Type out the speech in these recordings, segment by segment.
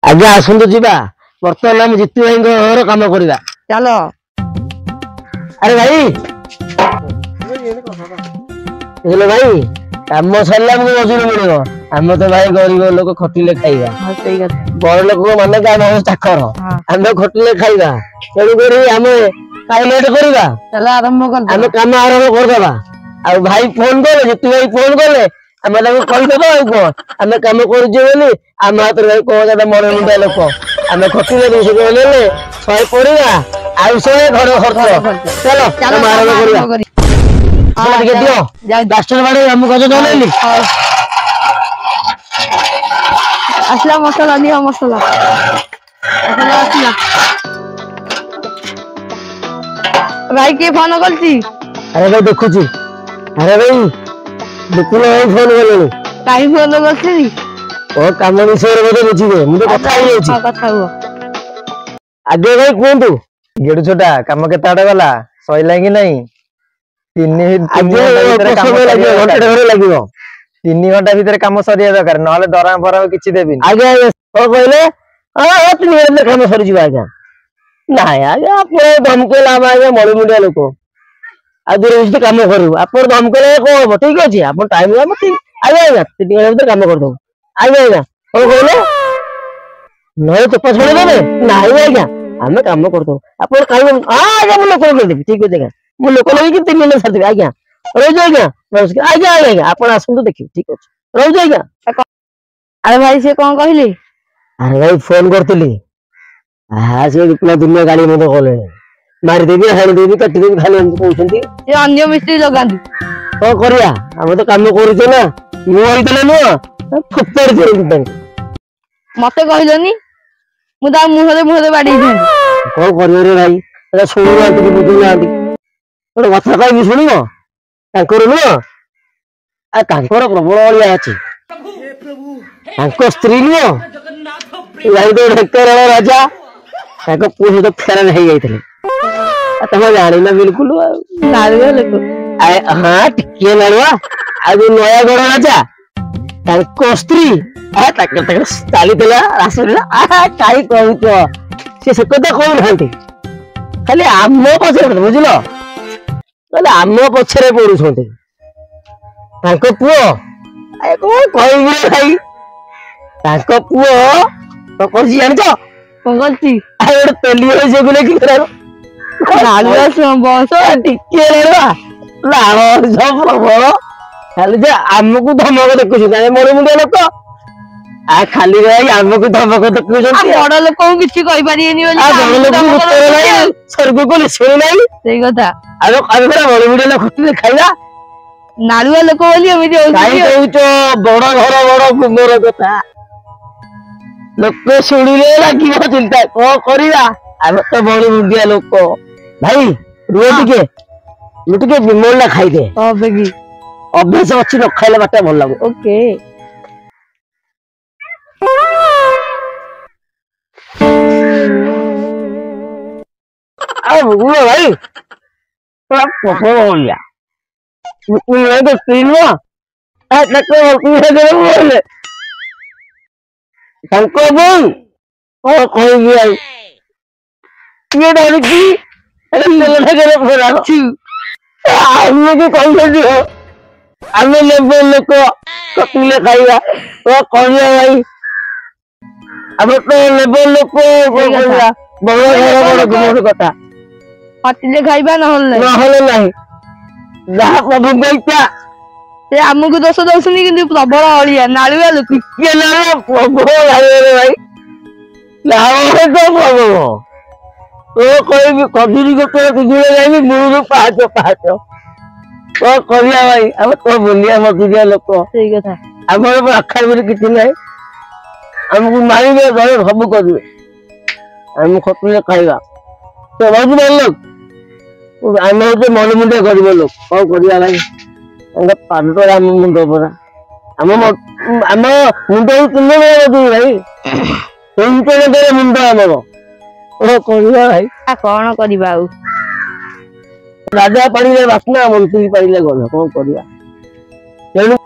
आज्ञा आसतु जीवा बर्तमान आम जीतू भाई घर कम करवा चलो। अरे भाई हेलो भाई कम सरला मजूरी मिल आम तो भाई गरीब लोग खटिले खाइबा बड़ लोक माने चाकर आम खटिले खाइबा तेणुक आम लेट करवा चलो आरंभ कर आम कम आरंभ करदे आ भाई फोन कले जीतू भाई फोन कले आम कहीदेबा कौन आम कम कर आम हाथ भाई कौन मन मुंडिया लोक आम खटिले 200 ले 100 पड़ा आउ 100 घर खर्च चलो आरंभ करवा दियो डास्टर बाड़े हम गज चलेली असला मसाला दियो मसाला असला भाई के फोन करती अरे भाई देखुची अरे भाई देखुन भाई फोन कलेनी काई फोन करती ओ काम विषय रे बुझिबे मु तो कथा ही होची कथा हुआ आगे भाई कोंतु गेडु छोटा काम केता आडे वाला सइला कि नहीं 3 घंटा भीतर काम सरिया दरकार नहले दरमा पर किछि देबिन आगे ओ कहले हां 3 घंटा काम सरि जिबा आज्ञा नाही आज्ञा आपण धमकेला आज्ञा मळी मुंडिया लोक आ दूर से काम करू आपण धमकेले को ठीक अछि आपण टाइम हम ठीक आगे आज्ञा 3 घंटा भीतर काम कर दो आगे आज्ञा ओ कहले नहीं तो पछले देबे नाही आज्ञा हमें काम कर दो आपण काम हां आज्ञा मु लोक कर देबी ठीक अछि आज्ञा मु लोक लगी कि 3 घंटा छाड़ देबी आज्ञा रोज आज्ञा आज्ञा आज्ञा आपण आसंतु देखि ठीक अछि रोज आज्ञा अरे भाई से कौन कहली अरे भाई फोन करतली हां से इतना दुनिया गाड़ी में तो कले मार देबी हाल देबी कटि देबी खाली हम कहउछंती ये अन्य मिस्त्री लगांदी ओ करिया हम तो काम करू ना मु होइतले न फुपर देबी मते कहलोनी मु ता मुहरे बाडी दे कोन करियो रे भाई एटा सुनु ना कि बुझु ना आदि ओटा कथा कहबी सुनियो तांकर न आ तांकर प्रबल अलिया अछि तांको स्त्री न भाई तो ढेकर राजा ताको पुलिस तो फेरन हे जाइतले तम जानी ना बिल्कुल नालवे लोक हां टिके लालवा आ जो नया गड़ राजा ताको स्त्री आ ताके ताली देला रासला आ काई कहउतो से कथा कोन हांती खाली आम्मो पछरे बुझलो कहले आम्मो पछरे पडुछोंते ताको पुओ आ को कहबी भाई ताको पुओ तो कोसी जानछो पंगलती आ एड तेली होय जे गुले कि करा नालवे बस टिके रेवा लाओ सब बड़ो खाली जे हमकु धमक देखुछ ताने मोर मुंडे लोक आ खाली भाई हमकु धमक देखुछ आ बड़ लोक को किछि कहि पारिएनी बोली आ बड़ लोक उत्तर भाई स्वर्ग को लिसे नाही सही कथा अरे अरे बड़ मुंडे लोक खटले खाइला नालुआ लोक बोली एमिति काई होउछि कहउछ बड़ घर बड़ कुमोर कथा लोक सुनिले लागिव चिंता को करिया हम तो बड़ मुंडिया लोक भाई रुए टिके विमल ना खाई दे ओ बेगी अभ्यास अछि न खाइले बाटा भल लागो ओके आ बुआ भाई पूरा पको होलिया मैं तो तीन ना आ तको पूरे दे बोले संको बोल ओ कोई भी आई ये डाल की अरे ले करे पूरा आमे के कोई दियो आमे लेबे लोक कपिले खाइबा तो करिया भाई अब तो लेबे लोक करिया बड़ गुमर कथा पतिले खाइबा न होले नहीं जहा प्रभु गइता से हमकु दोष दउसनी किंतु प्रबल अलिया नालुआ लोक के ना प्रभु रे भाई लाओ तो प्रभु तो कोई भी कबीरी को तो जुड़े जाएगी मुरु पाचो तो करिया भाई अब तो बोलिया मकिया लोक सही कथा हमर पर अखर में किछि नहीं हमकु मारिबे घरे सब करबे हम खतले खाइबा तो बहुत बड़ लोग हम होते मन मुंडे गरीब लोग कौन करिया भाई अंग पांडो राम मुंडो परा हम मुंडो तुमने भाई तुमके दे मुंडो हमर ओ करिया भाई आ कोन करिबा आ राजा पड़िले बासना मंत्री पड़िले गल कौन करिया तेनु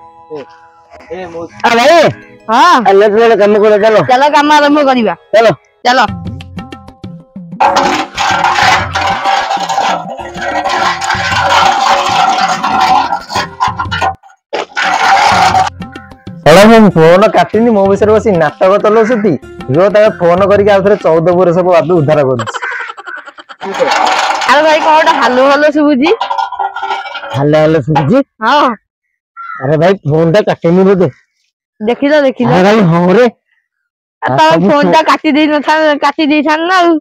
आ भाई हाँ चलो काम करो चलो चलो काम आरंभ करिबा चलो चलो ମୁଁ ଫୋନ କାଟିନି ମୋ ବିଷୟରେ ବସି ନାଟକ ଚଲଉଛନ୍ତି ଫୋନ କରିକି ଆଉ ଥରେ 14 ବର୍ଷ ବାବୁ ଉଦ୍ଧାର କରୁଛି। ଆରେ ଭାଇ କଣ ଗୋଟେ ହାଲୋ ହାଲୋ ଶୁଭୁଛି ହାଲୋ ହାଲୋ ଶୁଭୁଛି ହଁ ଆରେ ଭାଇ ଫୋନ ଟା କାଟିନି ବୋଧେ ଦେଖିଲ ଆରେ ଭାଇ ହଁ ରେ ତମ ଫୋନ ଟା କାଟି ଦେଇଥାନ୍ତି ନା ଆଉ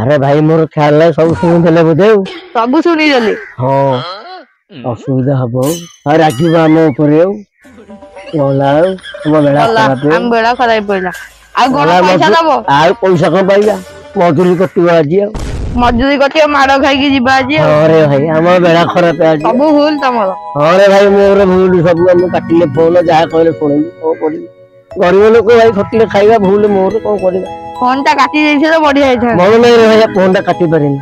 ଆରେ ଭାଇ ମୋର ଖ୍ୟାଲ ନାହିଁ ସବୁ ଶୁଣିଥିଲେ ବୋଧେ ଆଉ ସବୁ ଶୁଣିଦେଲି ହଁ ଅସୁବିଧା ହବ ଆଉ ରାଗିବ ଆମ ଉପରେ ଆଉ ଗଲା ଆଉ ଆମ ବେଳା ଖରାପ ଆମ ବେଳା ଖରାପ ପଇଲା ଆଉ କଣ ଗଲା ପଇସା ଦବ ଆଉ ପଇସା କଣ ପାଇବା ମଜୁରୀ କଟିବ ଆଜି ଆଉ ମଜୁରୀ କଟିବ ମାଡ ଖାଇକି ଯିବା ଆଜି ଆଉ ହଁ ରେ ଭାଇ ଆମ ବେଳା ଖରାପ ଆଜି ସବୁ ଭୁଲ ତମର ହଁ ରେ ଭାଇ ମୋର ଭୁଲ ସବୁ ଆମେ କାଟିଲେ ଫୋନ ଯାହା କହିଲେ ଶୁଣିବି କଣ କରିବି ଗରିବ ଲୋକ ଭାଇ ଖଟିଲେ ଖାଇବା ଭୁଲ ମୋର କଣ କରିବା ଫୋନ ଟା କାଟି ଦେଇଥିଲେ ବଢିଆ ହେଇଥାନ୍ତା ମନ ନାହିଁ ରେ ଭାଇ ଫୋନ ଟା କାଟି ପାରିନି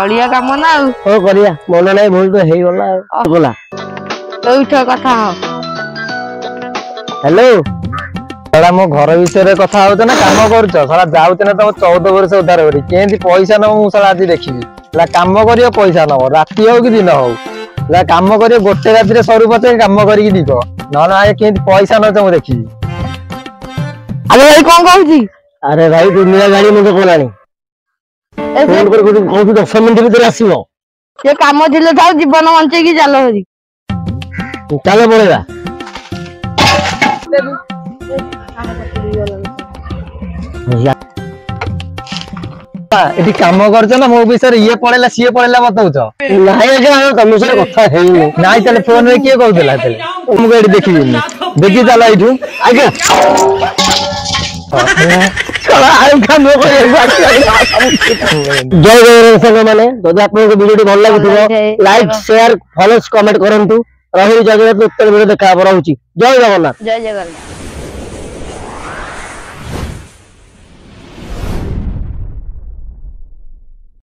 ଅଳିଆ କାମ ନା ଆଉ କଣ କରିବା ମନ ନାହିଁ ଭୁଲ ତ ହେଇଗଲା ଆଉ ଗଲା ଉଠ କଥା ହଉ ହ୍ୟାଲୋ ଶଳା ମୋ ଘର ବିଷୟରେ କଥା ହଉଛ ନା କାମ କରୁଛ ଶଳା ଯାଉଛ ନା ତମ 14 ବର୍ଷ ଉଦ୍ଧାର କରି କେମିତି ପଇସା ନବ ମୁଁ ଶଳା ଆଜି ଦେଖିବି ହେଲା କାମ କରିବ ପଇସା ନବ ରାତି ହଉ କି ଦିନ ହଉ ହେଲା କାମ କରିବ ଗୋଟେ ରାତିରେ ସରୁ ପଛେ କାମ କରିକି ଯିବ ନହେଲେ ଆগে କେମିତି ପଇସା ନଉଛ ମୁଁ ଦେଖିବି ଆରେ ଭାଇ କଣ କହୁଛି ଆରେ ଭାଇ ଦୁନିଆ ଗାଡି ମୁଣ୍ଡ କଲାଣି କହୁଛୁ 10 ମିନିଟ ଭିତରେ ଆସିବ ସେ କାମ ଥିଲେ ଥାଉ ଜୀବନ ବଞ୍ଚେଇକି ଚାଲ ହରି ଚାଲ ପଳେଇବା ଏଠି କାମ କରୁଛ ନା ମୋ ବିଷୟରେ ଇଏ ପଳେଇଲା ସିଏ ପଳେଇଲା ବତଉଛ ନାଇଁ ଆଜ୍ଞା ତମ ସହିତ କଥା ହେଇନି ନାଇଁ ତାହେଲେ ଫୋନରେ କିଏ କହୁଥିଲା ମୁଁ ଏଠି ଦେଖିବିନି ଦେଖି ଚାଲ ଏଇଠୁ ଆଜ୍ଞା ଜୟ ଜଗନ୍ନାଥ ସାଙ୍ଗମାନେ ଯଦି ଆପଣଙ୍କ ଭିଡିଓଟି ଭଲ ଲାଗୁଥିବ ଲାଇକ୍ ସେୟାର ଫଲୋ କମେଣ୍ଟ କରନ୍ତୁ ରହିଲି ଜଗନ୍ନାଥ ଉତ୍ତର ଭିଡିଓ ଦେଖା ହବ ରହୁଛି ଜୟ ଜଗନ୍ନାଥ ଜୟ ଜଗନ୍ନାଥ।